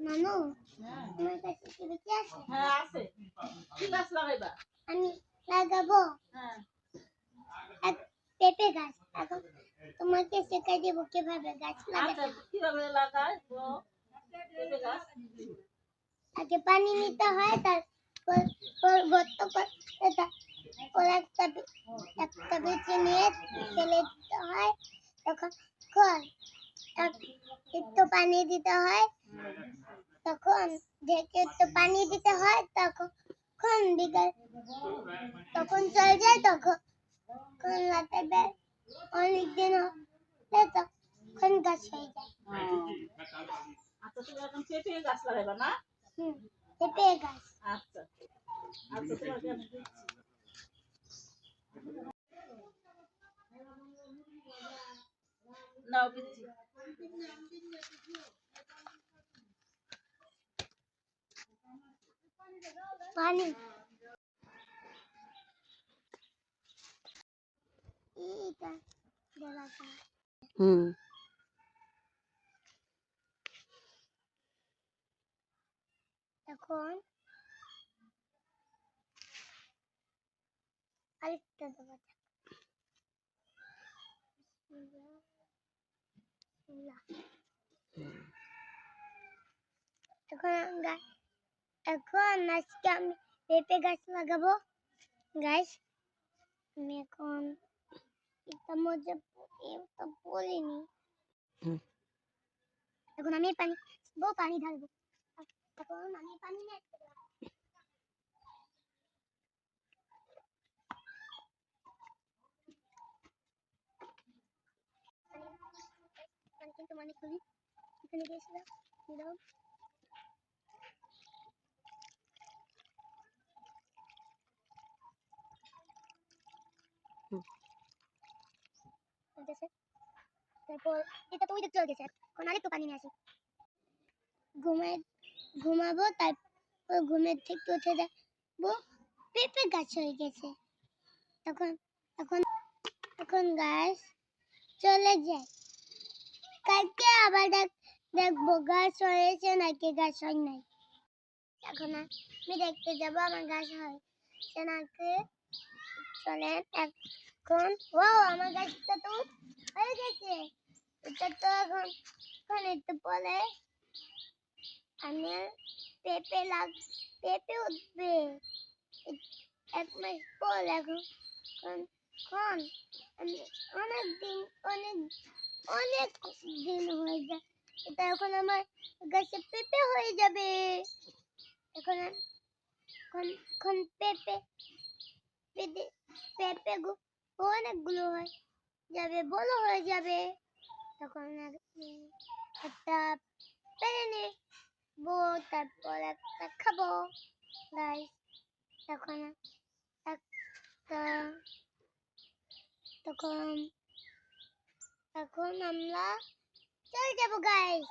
নানু তোমার কাছে কি বেঁচে আছে? হ্যাঁ আছে। কি গাছ লাগাইবা? আমি লাগাবো হ্যাঁ এক পেঁপে গাছ। এখন তোমাকে শেখাই দেবো কিভাবে গাছ আচ্ছা লাগাতে হয়। কিভাবে লাগায় তো পেঁপে গাছ? আগে পানি নিতে হয়, তারপর গর্ত করতে একটা বেছে নিয়ে ফেলে দিতে হয়। তখন একটু পানি দিতে হয়, তখন ঢেকে একটু পানি দিতে হয়, তখন বিকাল তখন চলে যায়, তখন রাতে অনেকদিন হলে তখন গাছ হয়ে যায়। আচ্ছা তুমি এখন পেঁপে গাছ লাগাইবা না? পেঁপে গাছ। আচ্ছা আচ্ছা তোমাকে আমি দিচ্ছি। নাও দিচ্ছি। পানি এইটা দেওয়া যায়। এখন আরেকটা দেওয়া যাক। এখন আজকে আমি পেঁপে গাছ লাগাবো গাছ। আমি এখন এটা মধ্যে বলিনি। এখন আমি পানি ঢালবো। এখন আমি পানি নিয়ে কিন্তু অনেক করি এখানে গেছিলাম দিলাম। তারপর এটা তো ওই দিক চলে গেছে, এখন আরেকটু পানি নিয়ে আসি। ঘুমাবো, তারপর ঘুমের থেকে উঠে দেখবো পেঁপে গাছ হয়ে গেছে। তখন এখন এখন গাছ চলে যায়। কালকে আবার দেখবো গাছ হয়েছে নাকি গাছ হয় নাই। এখন আমি দেখতে যাবো আমার গাছ হয়েছে নাকি। চলেন এখন। ও আমার গাছটা তো হয়ে গেছে। এটা তো এখন একটু পরে আমি পেঁপে উঠবে এক মাস পর। এখন আমি অনেক দিন হয়ে যায়। এটা এখন আমার গাছে পেঁপে হয়ে যাবে। এখন এখন পেঁপে অনেকগুলো হয়ে যাবে, বড় হয়ে যাবে। তখন একটা পেরে নেবো, তারপর একটা খাবো গাইস। তখন তখন তখন আমরা চলে যাবো গাইস।